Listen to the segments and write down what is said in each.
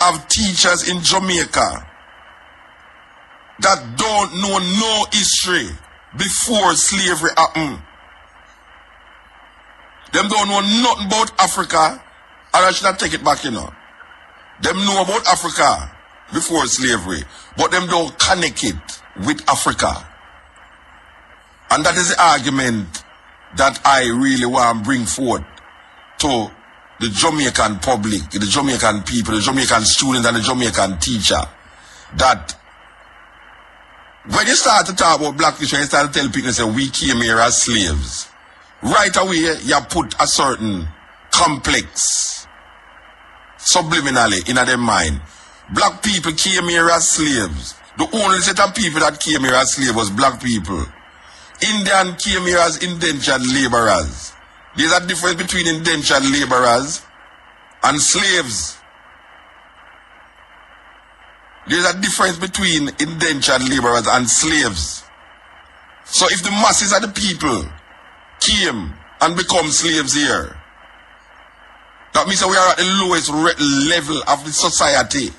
have teachers in Jamaica that don't know no history before slavery happened. Them don't know nothing about Africa, or I should not take it back, you know. Them know about Africa before slavery, but them don't connect it with Africa. And that is the argument that I really want to bring forth to the Jamaican public, the Jamaican people, the Jamaican students and the Jamaican teacher, that when you start to talk about black history, you start to tell people, say, we came here as slaves. Right away, you put a certain complex subliminally in their mind. Black people came here as slaves. The only set of people that came here as slaves was black people. Indian came here as indentured laborers. There's a difference between indentured laborers and slaves. There's a difference between indentured laborers and slaves. So if the masses of the people came and become slaves here, that means that we are at the lowest level of the society.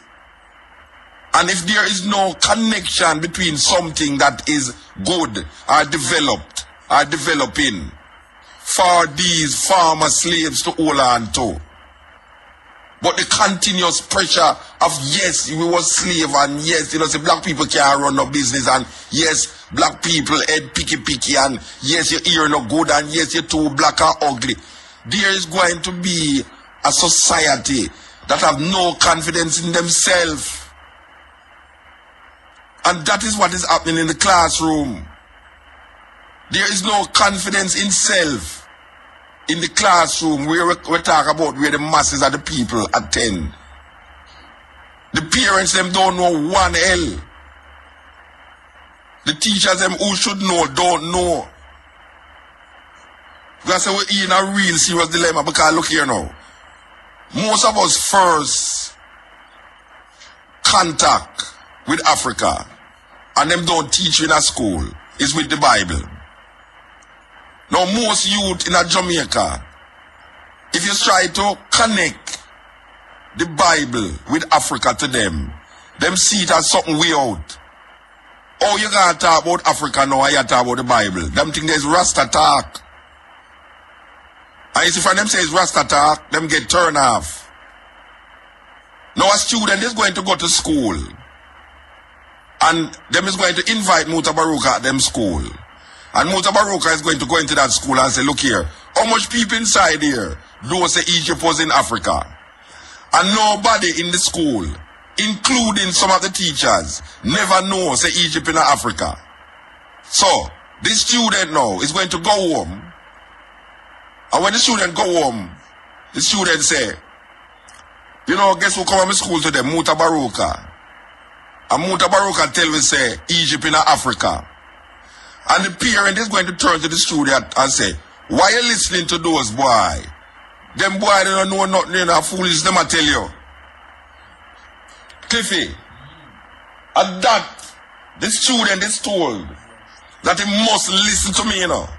And if there is no connection between something that is good or developed or developing for these former slaves to hold on to, but the continuous pressure of, yes, we were slave, and yes, you know, say black people can't run no business, and yes, black people head picky, and yes, your ear no good, and yes, you're too black and ugly. There is going to be a society that have no confidence in themselves. And that is what is happening in the classroom. There is no confidence in self in the classroom where we talk about where the masses of the people attend. The parents them don't know one hell. The teachers them who should know don't know. Because we're in a real serious dilemma, because look here now. Most of us first contact with Africa, and them don't teach in a school, is with the Bible. Now most youth in a Jamaica, if you try to connect the Bible with Africa to them see it as something weird. Oh, you gotta talk about Africa now, you talk about the Bible. Them think there's Rasta talk. And if them say it's Rasta talk, them get turned off. Now a student is going to go to school, and them is going to invite Mutabaruka at them school. And Mutabaruka is going to go into that school and say, look here, how much people inside here know say Egypt was in Africa? And nobody in the school, including some of the teachers, never know say Egypt in Africa. So, this student now is going to go home. And when the student go home, the student say, you know, guess who come to school today? Mutabaruka. And Mutabaruka tell me say, Egypt in Africa. And the parent is going to turn to the student and say, why are you listening to those boy? Them boy they don't know nothing, you know, foolish them I tell you. Cliffy, at that, the student is told that he must listen to me, you know.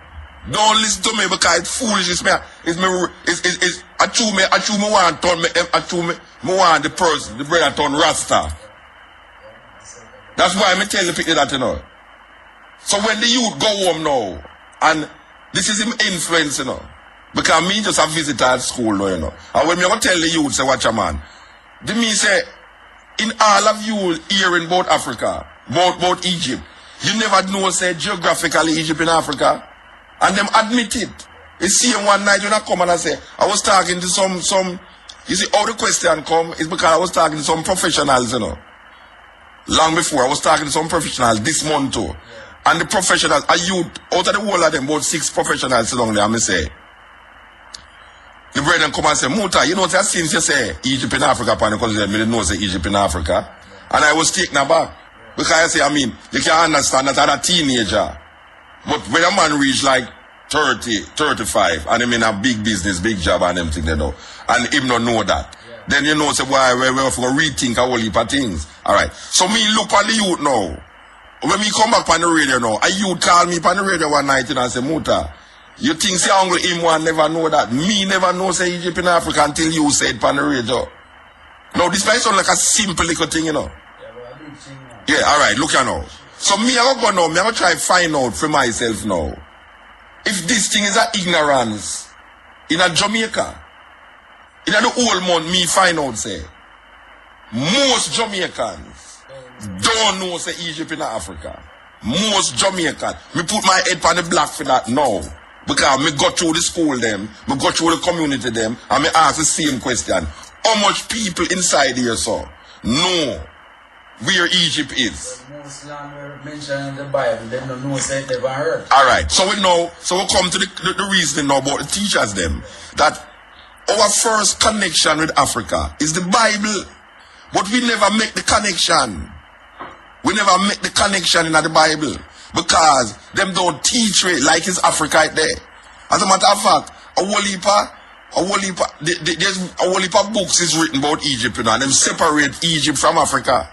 Don't listen to me because it's foolish. I chew me want the person, the brother turn Rasta. That's why I tell the people that, you know. So when the youth go home now, and this is him influence, you know, because me just a visitor at school now, you know. And when me go tell the youth, say, watch a man, they me say, in all of you hearing about Africa, about Egypt, you never know, say, geographically Egypt in Africa. And them admit it. You see him one night when I come and I say, I was talking to some, you see how the question come is because I was talking to some professionals, you know. Long before, I was talking to some professionals this month too. And the professionals, a youth, out of the whole of them, about 6 professionals along there, and I say, the brethren come and say, Muta, you know, since you say Egypt in Africa, because they didn't know say Egypt in Africa. And I was taken aback. Because I say, I mean, you can understand that I'm a teenager. But when a man reach like 30, 35, and him in a big business, big job, and them thing they know, and him not know that, then you know, say, why, we have to rethink a whole heap of things. Alright. So me look on the youth now. When me come back on the radio now, a youth call me on the radio one night and say, Muta, you think say uncle him one never know that? Me never know say Egypt in Africa until you said on the radio. Now, this might sound like a simple little thing, you know. Yeah, alright, look here now. So me, I go now, me, I go try to find out for myself now. If this thing is a ignorance in a Jamaica, in the whole month, me find out, say, most Jamaicans don't know, say, Egypt in Africa. Most Jamaicans. Me put my head on the block for that now. Because me go through the school them, me go through the community them, and me ask the same question. How much people inside here, so, know where Egypt is? Most land were mentioned in the Bible, they don't know, say, never heard. Alright, so we know, so we come to the reasoning now about the teachers them, that our first connection with Africa is the Bible. But we never make the connection. We never make the connection in the Bible. Because them don't teach it like it's Africa right there. As a matter of fact, there's a whole heap of books is written about Egypt, you know, and them separate Egypt from Africa.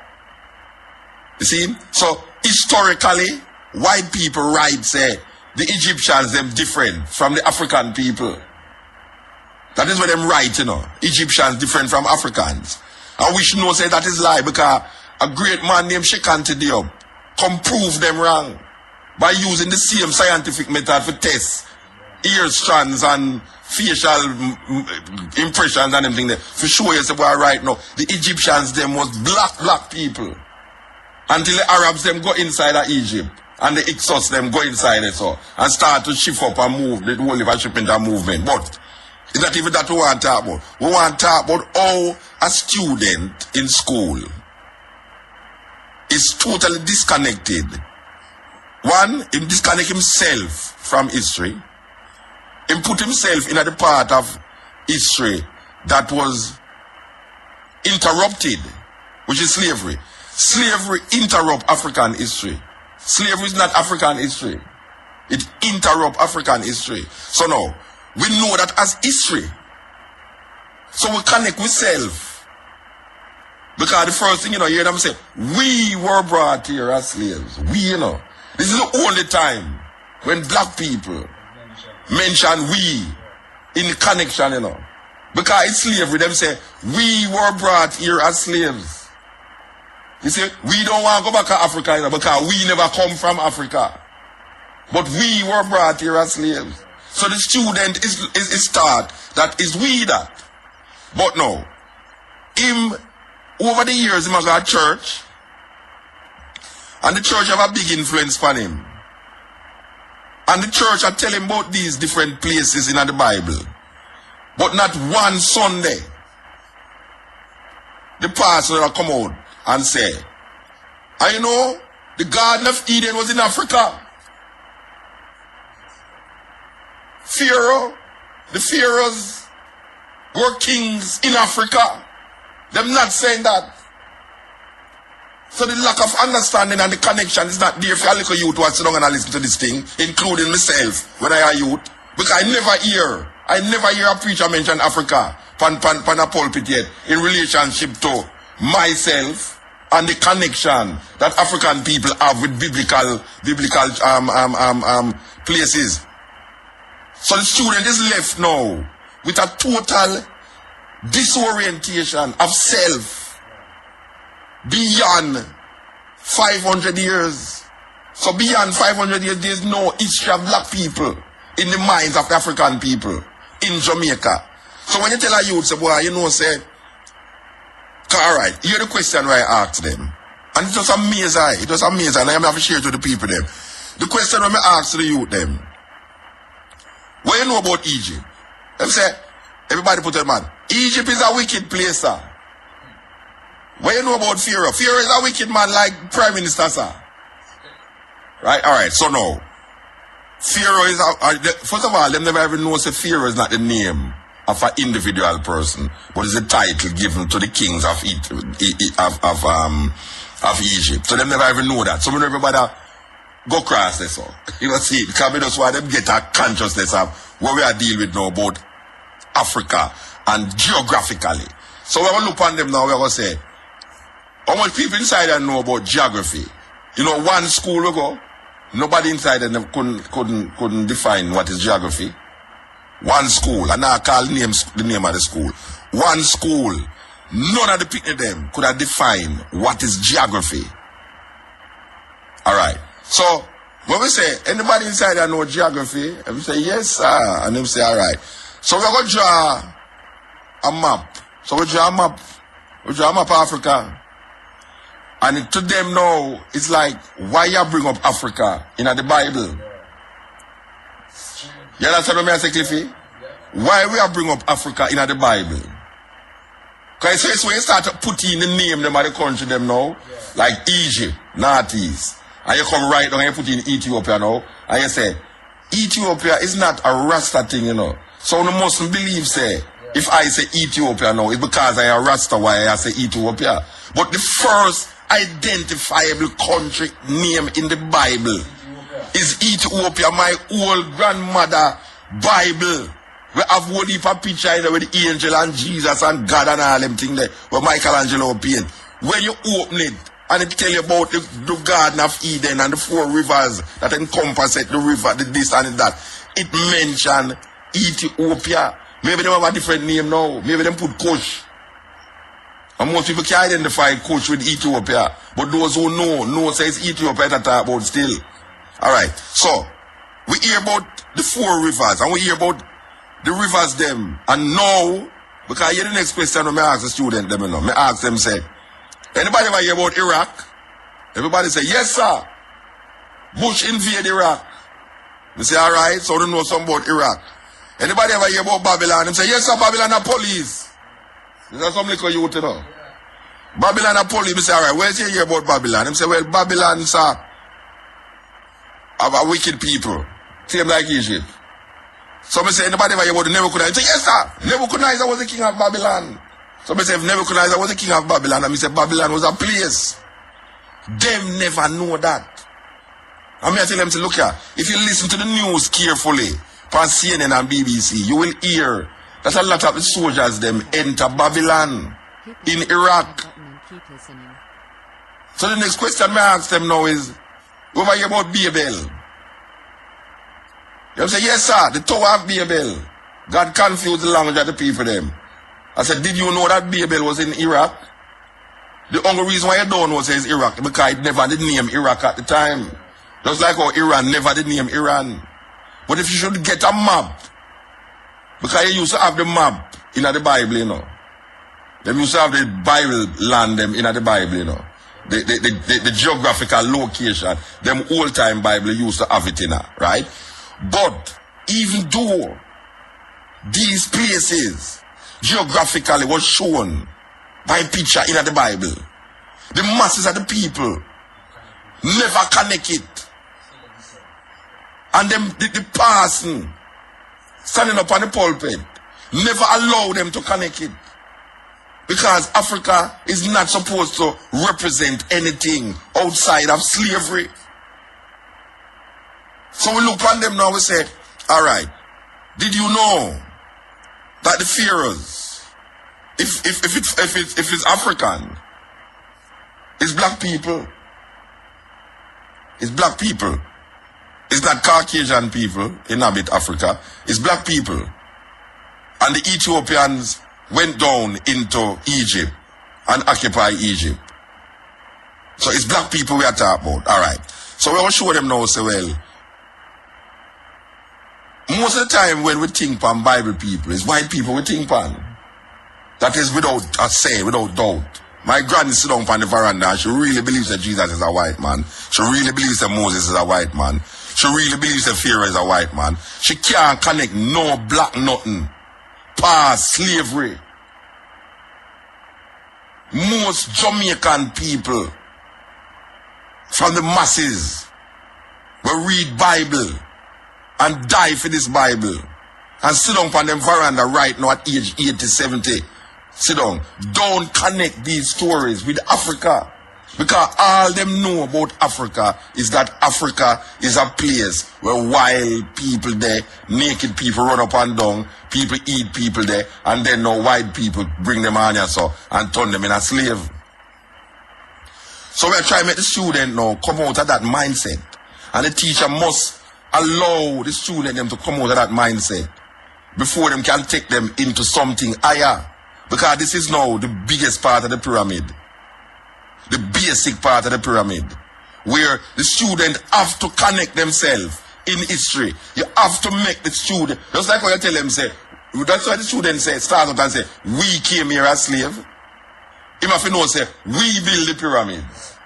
You see? So historically, white people write, say, the Egyptians them different from the African people. That is what them write, you know. Egyptians different from Africans. And we should know, say, that is lie, because a great man named Shekante Diop come prove them wrong by using the same scientific method for tests, ear strands and facial impressions and everything there. For sure, you say, well, right now, the Egyptians them was black people. Until the Arabs them go inside of Egypt. And the Hyksos them go inside it, so, and start to shift up and move, the whole of a shipment and movement. But it's not even that we want to talk about. We want to talk about how a student in school is totally disconnected. One, he disconnect himself from history. He put himself in a part of history that was interrupted, which is slavery. Slavery interrupt African history. Slavery is not African history. It interrupt African history. So now, we know that as history. So we connect with self. Because the first thing, you know, you hear them say, we were brought here as slaves. We, you know. This is the only time when black people mention we in connection, you know. Because it's slavery, them say, we were brought here as slaves. You see, we don't want to go back to Africa, you know, because we never come from Africa. But we were brought here as slaves. So the student is taught that is we that. But no. Him, over the years, he got to church. And the church have a big influence on him. And the church are telling about these different places in the Bible. But not one Sunday, the pastor will come out and say, I know the Garden of Eden was in Africa. Pharaoh, the pharaohs were kings in Africa. Them not saying that. So the lack of understanding and the connection is not there for a little youth who sit down and listen to this thing, including myself when I are youth. Because I never hear a preacher mention Africa pan a pulpit yet in relationship to myself and the connection that African people have with biblical places. So the student is left now with a total disorientation of self beyond 500 years. So beyond 500 years, there's no history of black people in the minds of the African people in Jamaica. So when you tell a youth, say, boy, you know, say, alright, hear the question where I asked them. And it was amazing. It was amazing. I am have to share it with the people them. The question when I asked the youth them, what you know about Egypt? They say, everybody put it, man, Egypt is a wicked place, sir. What you know about Pharaoh? Pharaoh is a wicked man like Prime Minister, sir. Right? Alright, so now, Pharaoh is, first of all, them never even know that Pharaoh is not the name of an individual person, but it's a title given to the kings of Egypt. So them never even know that. So when everybody go cross this, so you know, see, because that's why them get a consciousness of what we are dealing with now about Africa and geographically. So when we look on them now, we're going to say, how much people inside there know about geography? You know, one school we go, nobody inside there couldn't define what is geography. One school, and I call the name of the school. One school, none of the picnic them could have defined what is geography. Alright. So, when we say, anybody inside there know geography? And we say, yes, sir. And them say, alright. So we're going to draw a map. So we draw a map. We draw a map of Africa. And to them now, it's like, why you bring up Africa in the Bible? You understand what I say, Cliffy? Why we bring up Africa in the Bible? Because it's when you start to put in the name them of the country them now, like Egypt, Northeast. And you come right down and you put in Ethiopia now, and you say, Ethiopia is not a Rasta thing, you know. So you mustn't believe, say, if I say Ethiopia now, it's because I am Rasta why I say Ethiopia. But the first identifiable country name in the Bible is Ethiopia. My old grandmother Bible. We have one heap of picture in there with the angel and Jesus and God and all them things there where Michelangelo paint. When you open it, and it tell you about the Garden of Eden and the 4 rivers that encompass it, the river, the this and that. It mention Ethiopia. Maybe they have a different name now. Maybe they put Kush. And most people can identify Kush with Ethiopia. But those who know says Ethiopia to talk about still. Alright. So, we hear about the 4 rivers and we hear about the rivers them. And now, because hear the next question I ask the student them, you know. I ask them, say, anybody ever hear about Iraq? Everybody say, yes, sir. Bush invade Iraq. They say, alright, so they know something about Iraq. Anybody ever hear about Babylon? They say, yes, sir, Babylon are police. Is that some little youth, you know? Babylon are police. They say, alright, where's you hear about Babylon? They say, well, Babylon, sir, are wicked people. Same like Egypt. So they say, anybody ever hear about the Nebuchadnezzar? They say, yes, sir, Nebuchadnezzar was the king of Babylon. So I say, if Nebuchadnezzar was the king of Babylon, and I say Babylon was a place. Them never know that. And I tell them, say, look here, if you listen to the news carefully, from CNN and BBC, you will hear that a lot of the soldiers them enter Babylon in Iraq. So the next question I ask them now is, over here about Babel. You say, yes, sir, the Tower of Babel. God confused the language of the people them. I said, did you know that Babel was in Iraq? The only reason why you don't know says Iraq, because it never did name Iraq at the time. Just like how Iran never did name Iran. But if you should get a map, because you used to have the map in the Bible, you know. They used to have the Bible land them in the Bible, you know. The geographical location, them old time Bible used to have it in there, right? But even though these places geographically was shown by picture in the Bible, the masses of the people never connect it. And them the person standing up on the pulpit never allow them to connect it. Because Africa is not supposed to represent anything outside of slavery. So we look on them now, we say, alright, did you know that the pharaohs, if it's African, it's black people. It's black people. It's not Caucasian people inhabit Africa. It's black people. And the Ethiopians went down into Egypt and occupied Egypt. So it's black people we are talking about. Alright. So we will show them now, say, well, most of the time when we think on Bible people, it's white people we think on. That is without a say, without doubt. My granny sit down on the veranda and she really believes that Jesus is a white man. She really believes that Moses is a white man. She really believes that Pharaoh is a white man. She can't connect no black nothing past slavery. Most Jamaican people from the masses will read Bible and die for this Bible and sit down on them veranda right now at age 80, 70. Sit down. Don't connect these stories with Africa. Because all them know about Africa is that Africa is a place where wild people there, naked people run up and down, people eat people there, and then no white people bring them on here so and turn them in a slave. So we're trying to make the student now come out of that mindset. And the teacher must allow the student them to come out of that mindset before them can take them into something higher. Because this is now the biggest part of the pyramid. The basic part of the pyramid. Where the student have to connect themselves in history. You have to make the student, just like what you tell them, say, that's why the student say, start out and say, we came here as slave. Him have to know, say, we build the pyramids.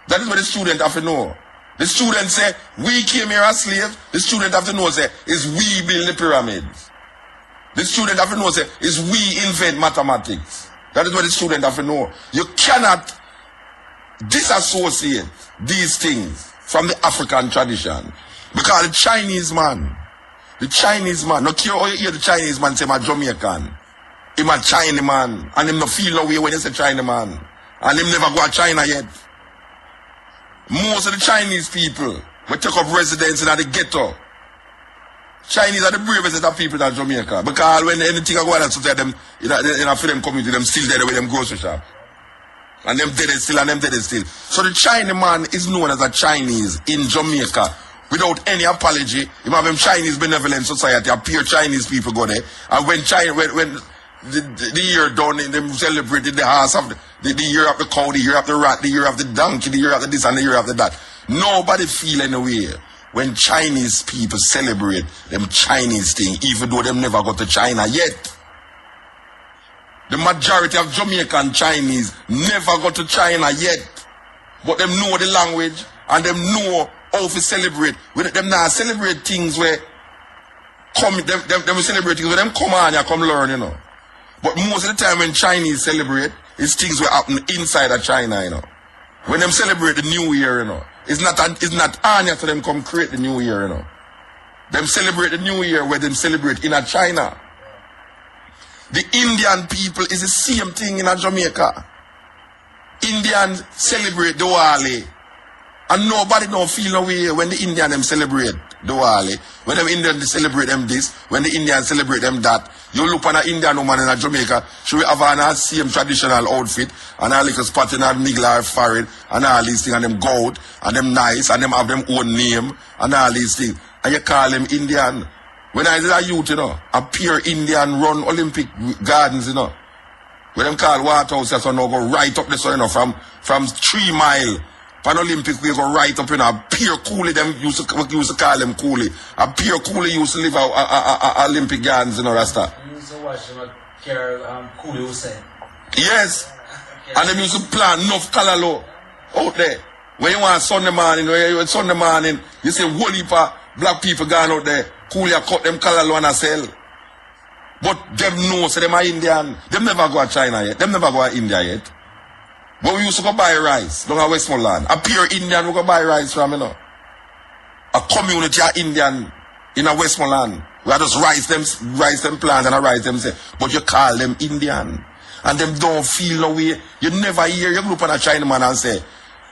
That is what the student have to know. The student say, we came here as slave. The student have to know, say, is we build the pyramids. The student have to know, say, is we invent mathematics. That is what the student have to know. You cannot disassociate these things from the African tradition. Because the Chinese man, no care how you hear the Chinese man say, I'm a Jamaican. Him a Chinese man. And him no feel no way when you say China man. And him never go to China yet. Most of the Chinese people will take up residence in the ghetto. Chinese are the bravest of people in Jamaica. Because when anything I go on to tell them, in a film community, them still there with them grocery shop. And them dead still, and them dead still. So the Chinese man is known as a Chinese in Jamaica without any apology. You have them Chinese Benevolent Society, appear Chinese people go there. And when the year done, them celebrated the house of the year of the cow, the year of the rat, the year of the donkey, the year of the this and the year of the that. Nobody feel any way when Chinese people celebrate them Chinese thing, even though them never go to China yet. The majority of Jamaican Chinese never go to China yet. But them know the language and them know how to celebrate. When them now celebrate things where them celebrate things where them come on and come learn, you know. But most of the time when Chinese celebrate, it's things will happen inside of China, you know. When them celebrate the New Year, you know, it's not Anya to them come create the New Year, you know. Them celebrate the New Year where them celebrate in a China. The Indian people is the same thing in a Jamaica. Indians celebrate Diwali. And nobody don't feel no way when the Indian them celebrate Diwali. When them Indians celebrate them this, when the Indians celebrate them that. You look on an Indian woman in a Jamaica, she will have on her same traditional outfit, and her little spot in her niggle or forehead, and all these things, and them gold, and them nice, and them have them own name, and all these things. And you call them Indian. When I was a youth, you know, a pure Indian run Olympic gardens, you know. When them call Waterhouse, so now go right up the sun, you know, from 3 mile. Pan Olympic, we go right up, you know, a pure coolie, them used to call them coolie. A pure coolie used to live at Olympic gardens, you know, Rasta. You used to watch them at Coolie Hussein. Yes. And them used to plant enough calalo out there. When you want Sunday morning, you see whole heap of black people going out there. Coolie cut them calalo and sell. But them know, so them are Indian. Them never go to China yet. Them never go to India yet. But we used to go buy rice down at Westmoreland. A pure Indian we go buy rice from, you know. A community of Indian in a Westmoreland. We have just rice them plants and rice them say. But you call them Indian. And them don't feel no way. You never hear, you look at a Chinaman and say,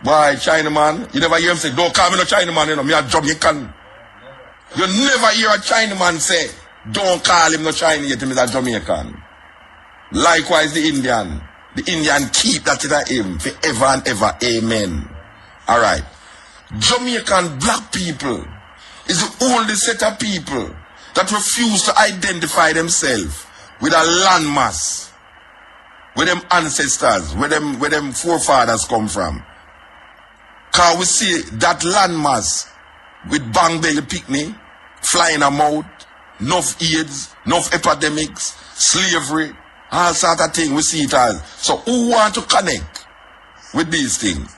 boy, Chinaman. You never hear him say, don't call me no Chinaman, you know, me a Jamaican. You never hear a Chinaman say, don't call him no Chinese, yet him is a Jamaican. Likewise the Indian. The Indian keep that in him forever and ever. Amen. Alright. Jamaican black people is the only set of people that refuse to identify themselves with a landmass, where them ancestors, where them forefathers come from. Cause we see that landmass with bang belly picnic, flying a mouth, enough AIDS, enough epidemics, slavery, all sort of things, we see it all. So who want to connect with these things?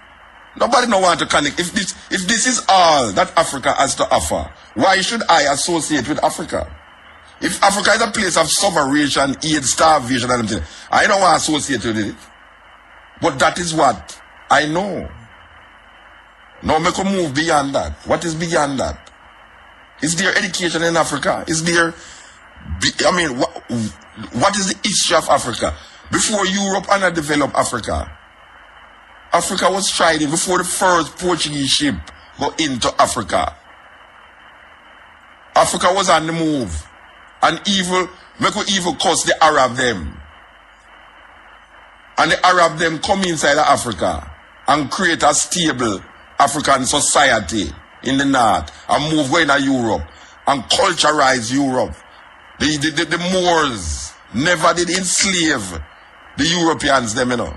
Nobody no want to connect. If this is all that Africa has to offer, why should I associate with Africa? If Africa is a place of starvation, AIDS, starvation, and everything, I don't want to associate with it. But that is what I know. Now make a move beyond that. What is beyond that? Is there education in Africa? Is there, what is the history of Africa? Before Europe underdeveloped Africa, Africa was thriving before the first Portuguese ship got into Africa. Africa was on the move. And evil cause the Arab them. And the Arab them come inside of Africa and create a stable African society in the north and move going to Europe and culturize Europe. The Moors never did enslave the Europeans, them, you know.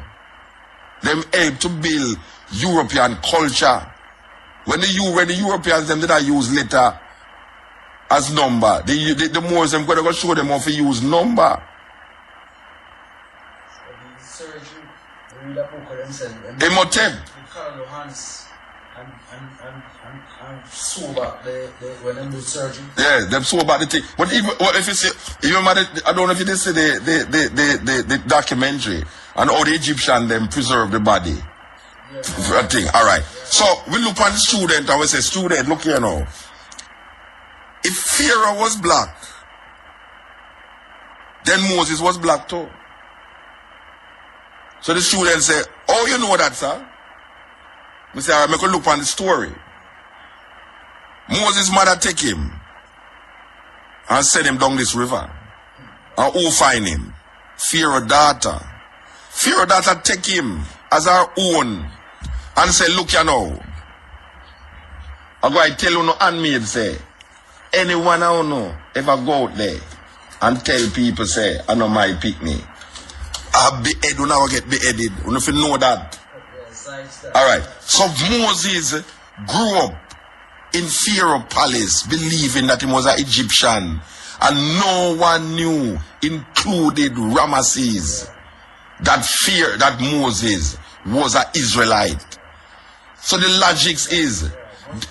Them help to build European culture. When the Europeans, them did not use letter as number, the Moors, them going to show them how to use number. Imhotep. And sew back when them do surgery. Yeah, them sew back the thing. But even if you see, even I don't know if you did see the documentary and how the Egyptian them preserve the body. Yeah. Thing. All right. Yeah. So we look at the student and we say, student, look here now. If Pharaoh was black, then Moses was black too. So the student say, oh, you know that, sir? We say, all right, make a look on the story. Moses' mother take him and send him down this river. And who find him? Pharaoh's daughter. Pharaoh's daughter take him as her own and say, look you know. I'm going to tell you no handmaid say, anyone I don't know ever go out there and tell people say, I know my picnic. I'll be beheaded when I get beheaded. You know if you know that. Alright. So Moses grew up in Pharaoh's palace, believing that he was an Egyptian. And no one knew, included Ramesses, that Moses was an Israelite. So the logic is,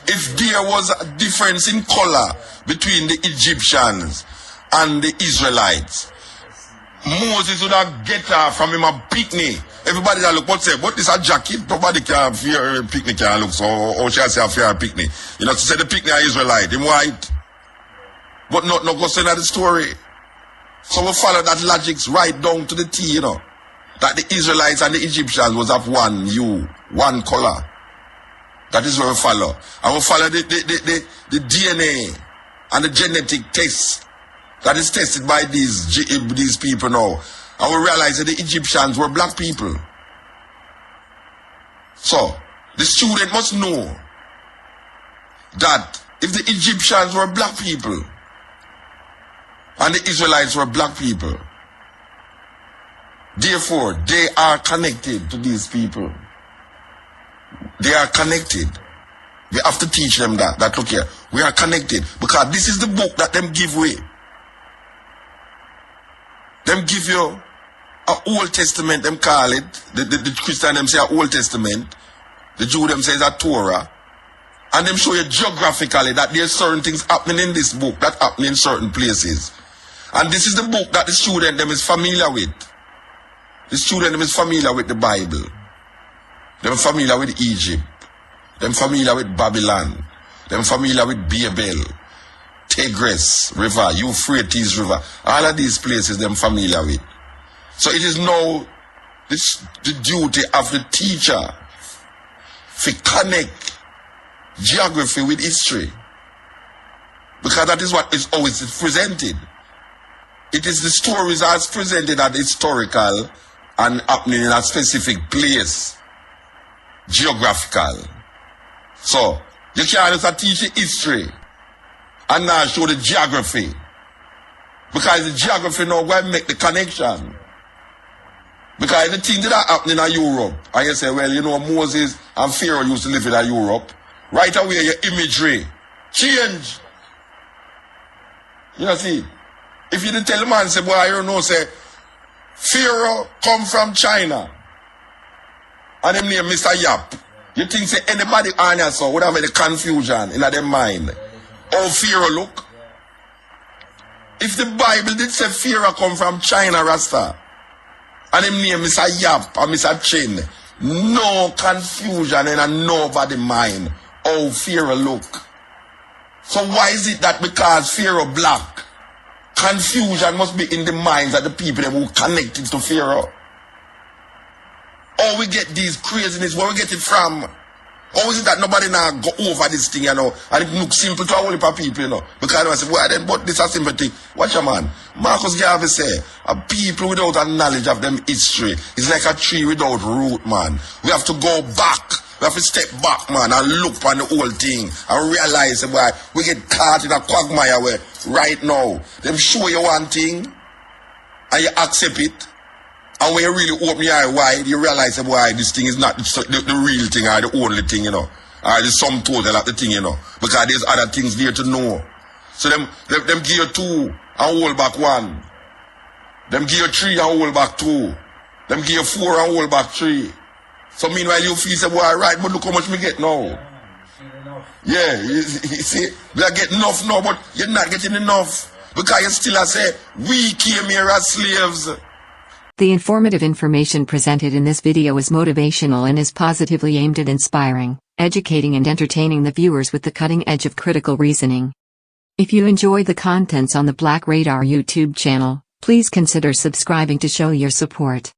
if there was a difference in color between the Egyptians and the Israelites, Moses would have get her from him a picnic. Everybody that look, what's it? What is a jacket? Nobody can fear a picnic can look so, or shall I say a fear a picnic. You know, to say the picnic are Israelite, him white. But not go say that the story. So we follow that logic right down to the T, you know. That the Israelites and the Egyptians was of one hue, one color. That is what we follow. And we follow the DNA and the genetic test that is tested by these people now. And we realize that the Egyptians were black people. So, the student must know that if the Egyptians were black people and the Israelites were black people, therefore they are connected to these people. They are connected. We have to teach them that look here, we are connected because this is the book that them give away. Them give you a Old Testament, them call it. The Christian them say a Old Testament. The Jew them says a Torah. And them show you geographically that there's certain things happening in this book that happen in certain places. And this is the book that the student them is familiar with. The student them is familiar with the Bible. Them familiar with Egypt. Them familiar with Babylon. Them familiar with Babel, Tigris River, Euphrates River. All of these places them familiar with. So it is now the duty of the teacher to connect geography with history. Because that is what is always presented. It is the stories as presented as historical and happening in a specific place. Geographical. So, you can't just teach the history and now show the geography. Because the geography now will make the connection. Because the things that are happening in Europe, and you say, well, you know, Moses and Pharaoh used to live in Europe. Right away, your imagery change. You know, see, if you didn't tell the man, say, boy, I don't know, say, Pharaoh come from China. And him name Mr. Yap. You think, say, anybody on your so would have made a confusion in their mind. How Pharaoh look? If the Bible did say Pharaoh come from China, Rasta, and him name Mr. Yap or Mr. Chin, no confusion in nobody mind how Pharaoh look. So why is it that because Pharaoh black, confusion must be in the minds of the people who connected to Pharaoh? How we get these craziness, where we get it from? How is it that nobody now go over this thing, you know, and it looks simple to a whole heap of people, you know? Because I say, well then, but this is a simple thing. Watch your man. Marcus Garvey say, a people without a knowledge of them history is like a tree without root, man. We have to go back. We have to step back, man, and look on the whole thing and realize, boy, we get caught in a quagmire where right now, them show you one thing, and you accept it. And when you really open your eye wide, you realize why this thing is not the real thing or the only thing, you know. Or the sum total of the thing, you know. Because there's other things there to know. So them give you 2 and hold back 1. Them give you 3 and hold back 2. Them give you 4 and hold back 3. So meanwhile you feel say, boy, right, but look how much me get now. Yeah, you see, we are getting enough now, but you're not getting enough. Because you still say, we came here as slaves. The informative information presented in this video is motivational and is positively aimed at inspiring, educating and entertaining the viewers with the cutting edge of critical reasoning. If you enjoy the contents on the Black Radar YouTube channel, please consider subscribing to show your support.